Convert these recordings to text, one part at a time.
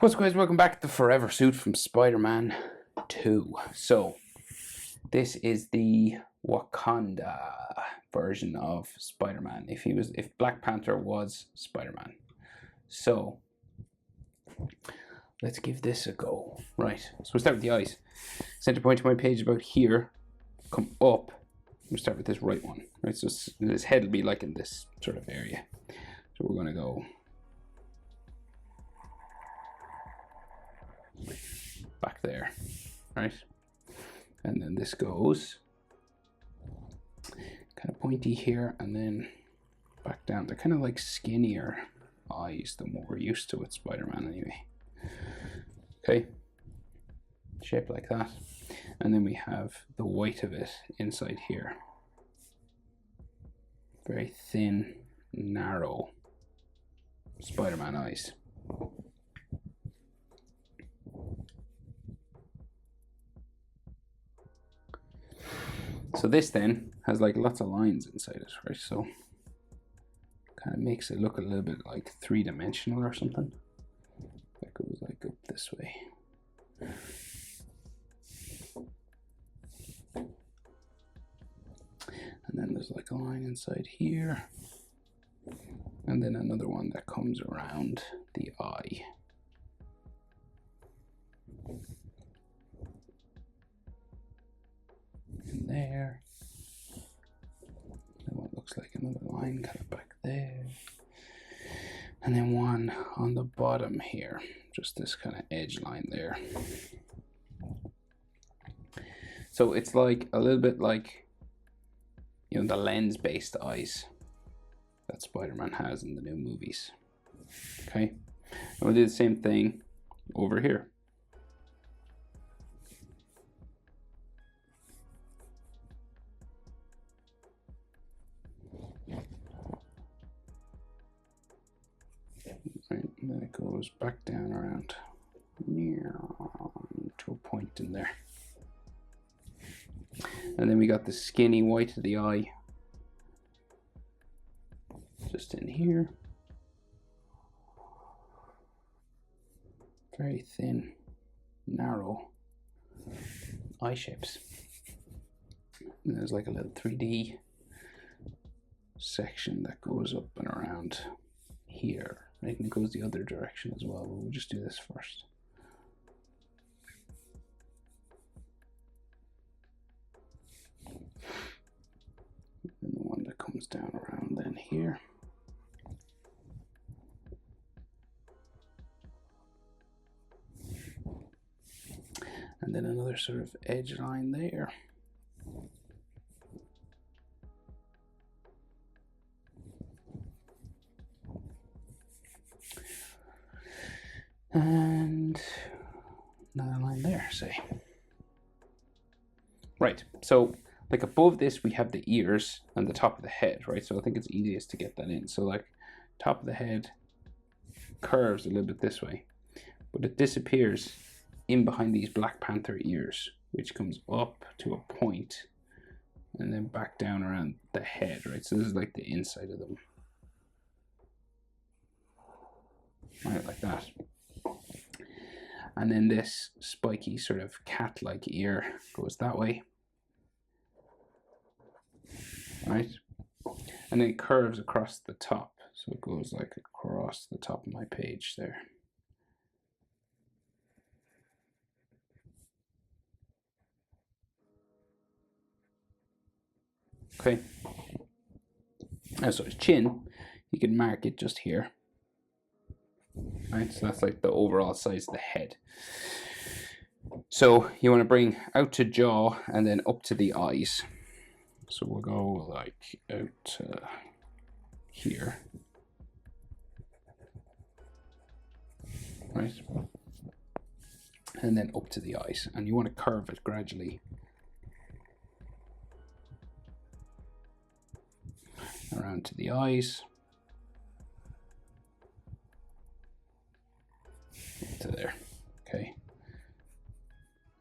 What's up, guys? Welcome back to the Forever Suit from Spider-Man 2. So, this is the Wakanda version of Spider-Man. If Black Panther was Spider-Man. So, let's give this a go. Right, so we'll start with the eyes. Center point of my page about here. Come up. We'll start with this right one. Right, so this head will be like in this sort of area. So we're going to go back there, right? And then this goes kind of pointy here and then back down. They're kind of like skinnier eyes than what we're used to with Spider-Man anyway. Okay, shape like that. And then we have the white of it inside here. Very thin, narrow Spider-Man eyes. So this then has like lots of lines inside it, right? So kind of makes it look a little bit like three-dimensional or something. That goes like up this way. And then there's like a line inside here. And then another one that comes around the eye. In there. And what looks like another line kind of back there. And then one on the bottom here. Just this kind of edge line there. So it's like a little bit like, you know, the lens-based eyes that Spider-Man has in the new movies. Okay, and we'll do the same thing over here. Right, and then it goes back down around to a point in there. And then we got the skinny white of the eye just in here. Very thin, narrow eye shapes. And there's like a little 3D section that goes up and around here. Right? And it goes the other direction as well. We'll just do this first. And the one that comes down around then here. And then another sort of edge line there. And another line there, say. Right, so like above this we have the ears and the top of the head, right? So I think it's easiest to get that in. So like top of the head curves a little bit this way, but it disappears in behind these Black Panther ears, which comes up to a point and then back down around the head, right? So this is like the inside of them. Right, like that. And then this spiky sort of cat-like ear goes that way. Right? And then it curves across the top. So it goes like across the top of my page there. Okay. And so his chin, you can mark it just here. Right, so that's like the overall size of the head. So you want to bring out to jaw and then up to the eyes. So we'll go like out to here. Right, and then up to the eyes, and you want to curve it gradually around to the eyes. To there. Okay,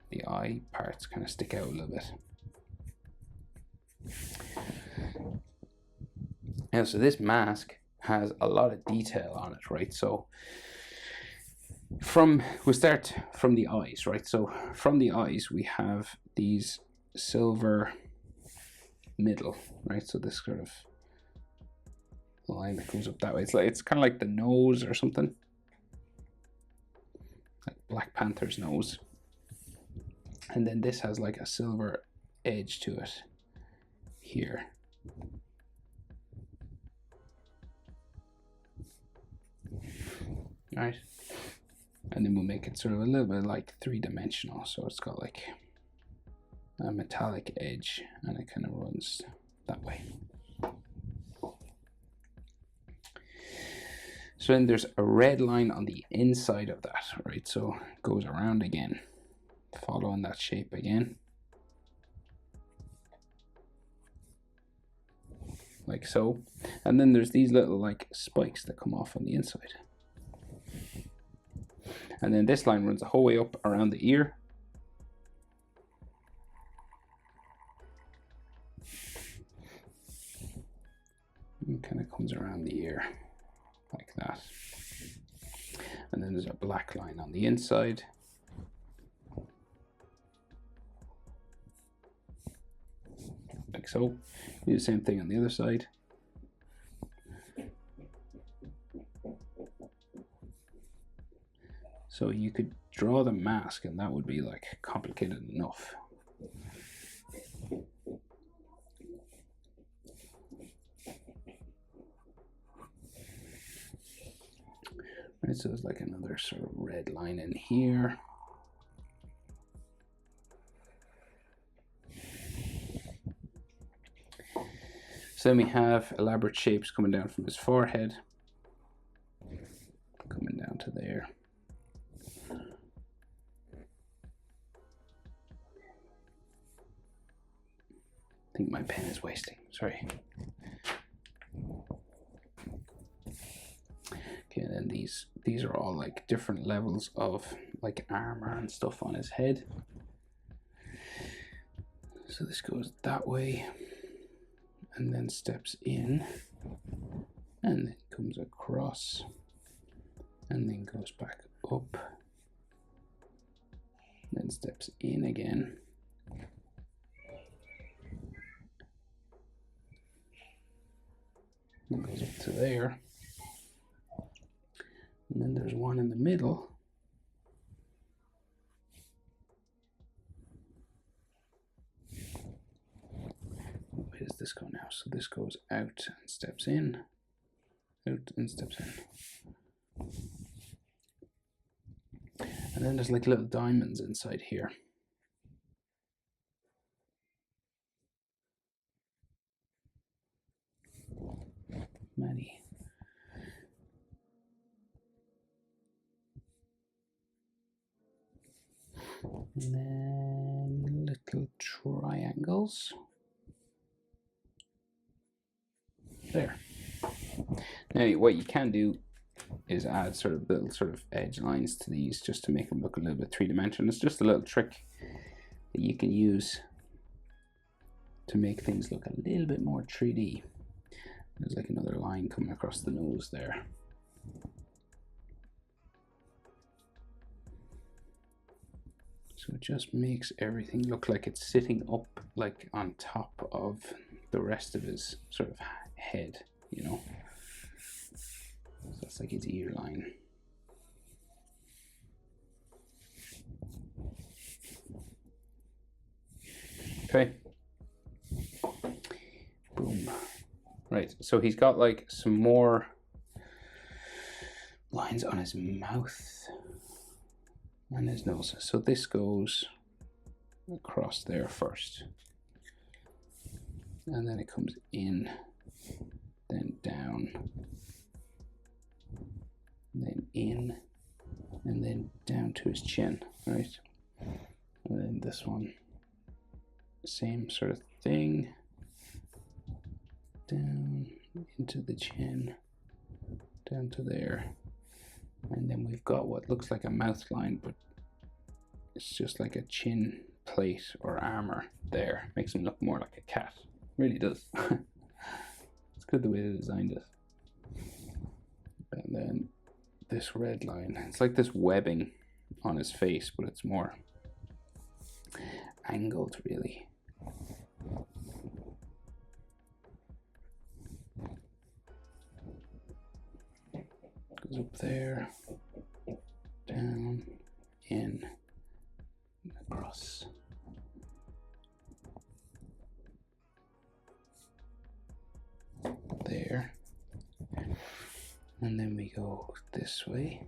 the eye parts kind of stick out a little bit. And so this mask has a lot of detail on it, right? So we'll start from the eyes, right? So from the eyes we have these silver middle, right? So this sort of line that goes up that way. It's kind of like the nose or something, like Black Panther's nose. And then this has like a silver edge to it here. Right, and then we'll make it sort of a little bit like three-dimensional, so it's got like a metallic edge and it kind of runs that way. So then there's a red line on the inside of that, right? So it goes around again, following that shape again, like so. And then there's these little like spikes that come off on the inside. And then this line runs the whole way up around the ear. And kind of comes around the ear like that. And then there's a black line on the inside. Like so. Do the same thing on the other side. So you could draw the mask and that would be like complicated enough. Right, so there's like another sort of red line in here. So then we have elaborate shapes coming down from his forehead, coming down to there. I think my pen is wasting, sorry. Okay, and then these are all like different levels of like armor and stuff on his head. So this goes that way and then steps in and then comes across and then goes back up, then steps in again. And goes up to there. And then there's one in the middle. Where does this go now? So this goes out and steps in, out and steps in. And then there's like little diamonds inside here. Many. And then little triangles. There. Now what you can do is add sort of little sort of edge lines to these just to make them look a little bit three-dimensional. It's just a little trick that you can use to make things look a little bit more 3D. There's like another line coming across the nose there. So it just makes everything look like it's sitting up like on top of the rest of his sort of head, you know. So that's like his ear line. Okay. Boom. Right, so he's got like some more lines on his mouth and his nose. So this goes across there first. And then it comes in, then down, then in, and then down to his chin, right? And then this one, same sort of thing. Down into the chin, down to there. And then we've got what looks like a mouth line, but it's just like a chin plate or armor there. Makes him look more like a cat. Really does. It's good the way they designed it. And then this red line. It's like this webbing on his face, but it's more angled, really. Goes up there, down, in, across. There. And then we go this way.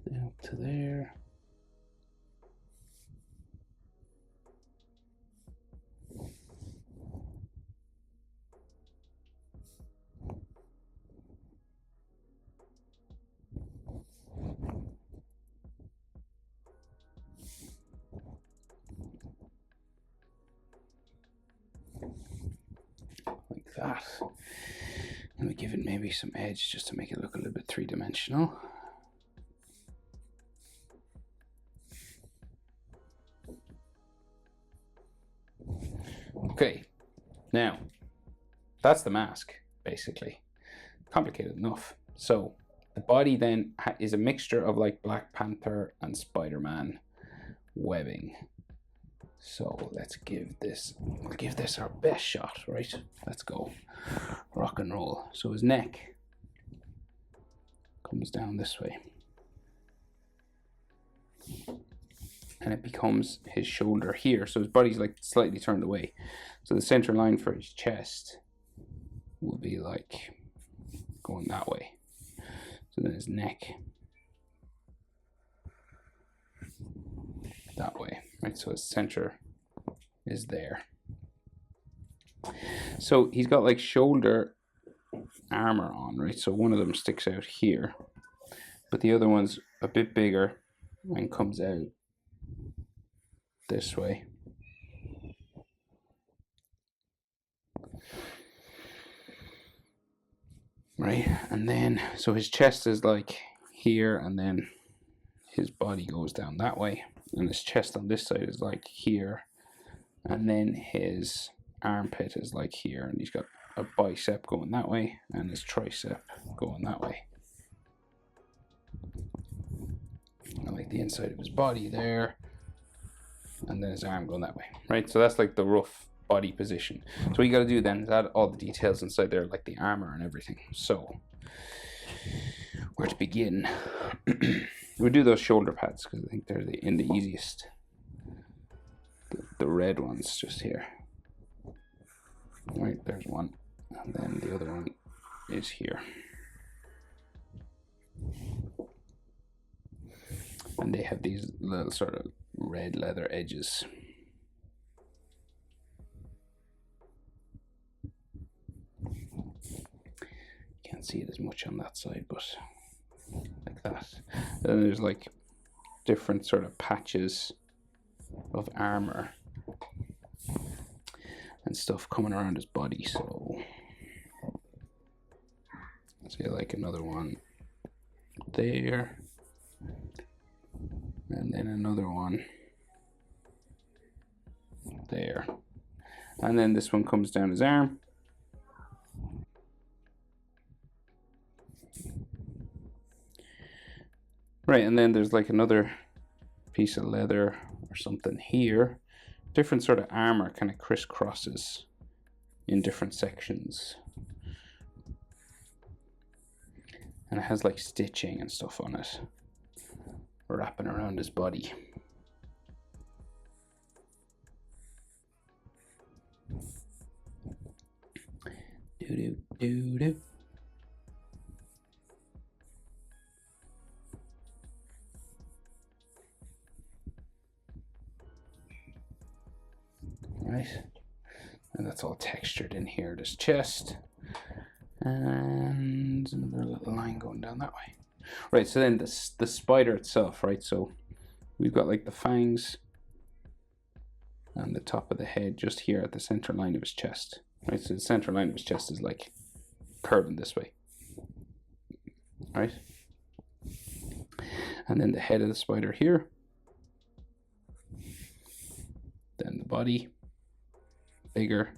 Then up to there. Like that. And we give it maybe some edge just to make it look a little bit three-dimensional. Okay, now that's the mask, basically. Complicated enough. So the body then is a mixture of like Black Panther and Spider-Man webbing. So let's give this our best shot, right? Let's go. Rock and roll. So his neck comes down this way. And it becomes his shoulder here. So his body's like slightly turned away. So the center line for his chest will be like going that way. So then his neck that way, right? So his center is there. So he's got like shoulder armor on, right? So one of them sticks out here, but the other one's a bit bigger and comes out this way. Right, and then so his chest is like here, and then his body goes down that way, and his chest on this side is like here, and then his armpit is like here, and he's got a bicep going that way and his tricep going that way, and like the inside of his body there, and then his arm going that way, right? So that's like the rough body position. So what you got to do then is add all the details inside there, like the armor and everything. So where to begin? We'll do those shoulder pads because I think they're the easiest. The red ones just here. Right, there's one, and then the other one is here. And they have these little sort of red leather edges. Can't see it as much on that side, but like that. Then there's like different sort of patches of armor and stuff coming around his body. So say like another one there, and then another one there, and then this one comes down his arm. Right, and then there's like another piece of leather or something here. Different sort of armor kind of crisscrosses in different sections. And it has like stitching and stuff on it, wrapping around his body. Do-do-do-do. Right, and that's all textured in here, this chest, and another little line going down that way. Right, so then the spider itself, right, so we've got like the fangs and the top of the head just here at the center line of his chest, right? So the center line of his chest is like curving this way, right? And then the head of the spider here, then the body, bigger,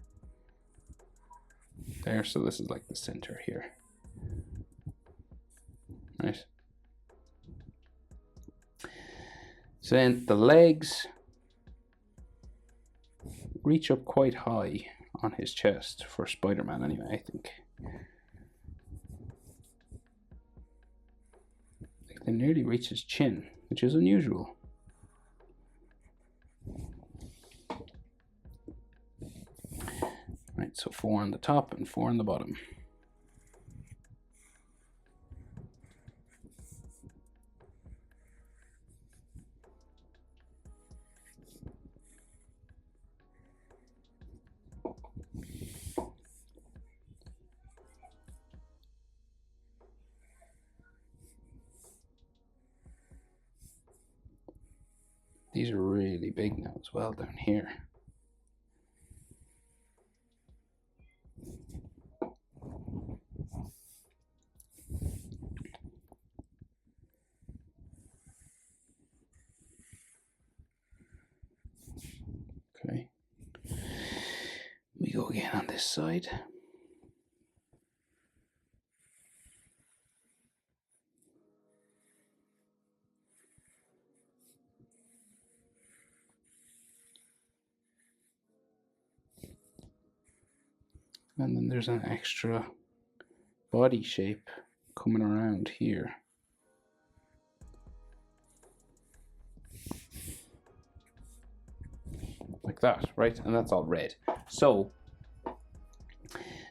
there. So this is like the center here, right? So then the legs reach up quite high on his chest for Spider-Man anyway, I think. Like they nearly reach his chin, which is unusual. Right, so 4 on the top and 4 on the bottom. These are really big now as well down here. Okay. We go again on this side. And then there's an extra body shape coming around here. Like that, right? And that's all red. So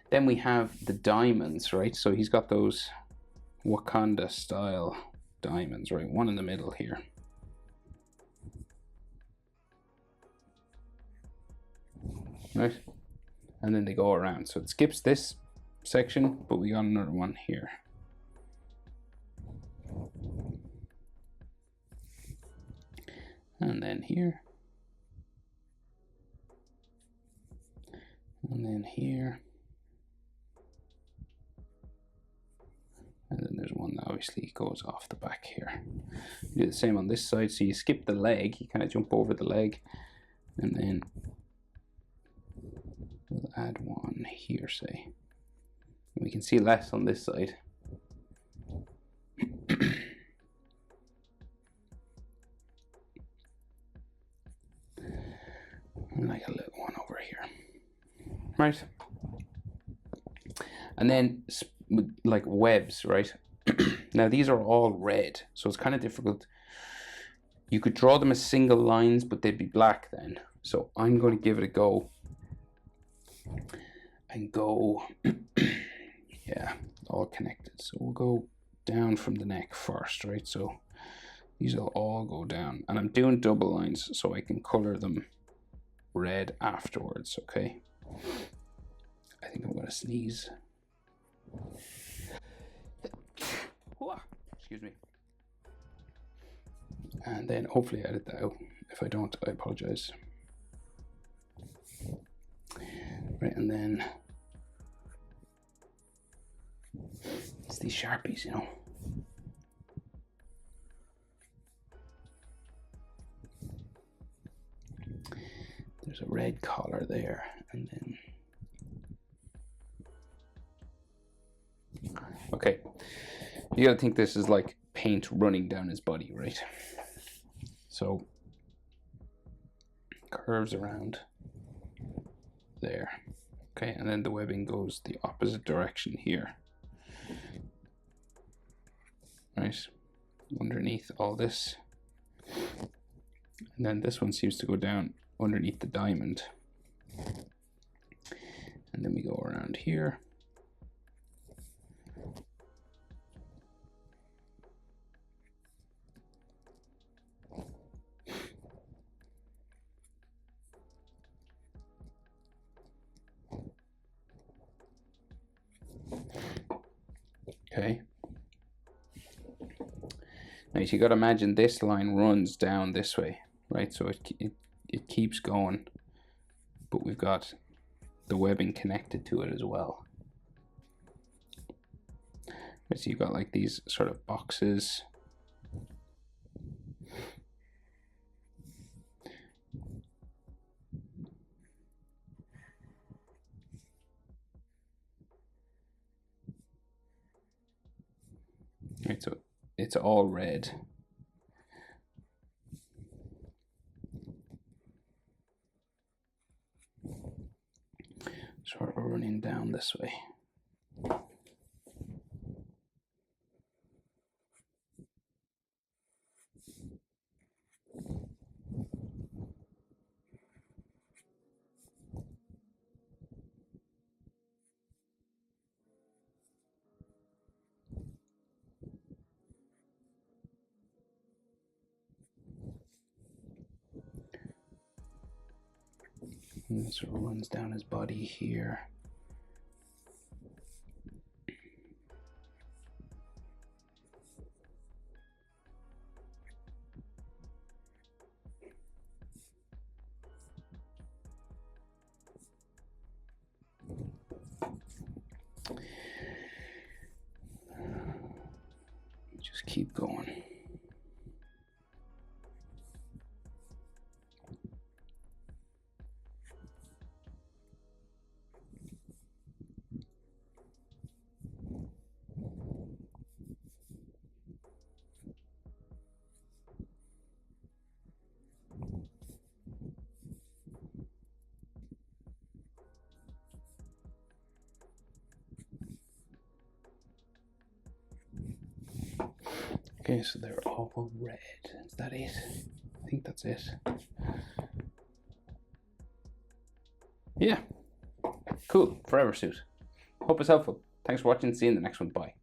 then we have the diamonds, right? So he's got those Wakanda style diamonds, right? One in the middle here. Right? And then they go around. So it skips this section, but we got another one here. And then here. And then here. And then there's one that obviously goes off the back here. You do the same on this side. So you skip the leg, you kind of jump over the leg, and then we'll add one here, say. We can see less on this side. And like a little one over here. Right? And then like webs, right? Now these are all red, so it's kind of difficult. You could draw them as single lines, but they'd be black then. So I'm going to give it a go. And go, yeah, all connected. So we'll go down from the neck first, right? So these will all go down. And I'm doing double lines so I can color them red afterwards, okay? I think I'm going to sneeze. Excuse me. And then hopefully edit that out. If I don't, I apologize. Right, and then it's these Sharpies, you know. There's a red collar there, and then okay. You gotta think this is like paint running down his body, right? So curves around there. Okay, and then the webbing goes the opposite direction here. Right, underneath all this. And then this one seems to go down underneath the diamond. And then we go around here. Okay. Now you got to imagine this line runs down this way, right? So it keeps going, but we've got the webbing connected to it as well. Right, so you've got like these sort of boxes. it's all red. Sort of running down this way. And it sort of runs down his body here. Just keep going. Okay, so they're all red. Is that it? I think that's it. Yeah. Cool. Forever suit. Hope it's helpful. Thanks for watching. See you in the next one. Bye.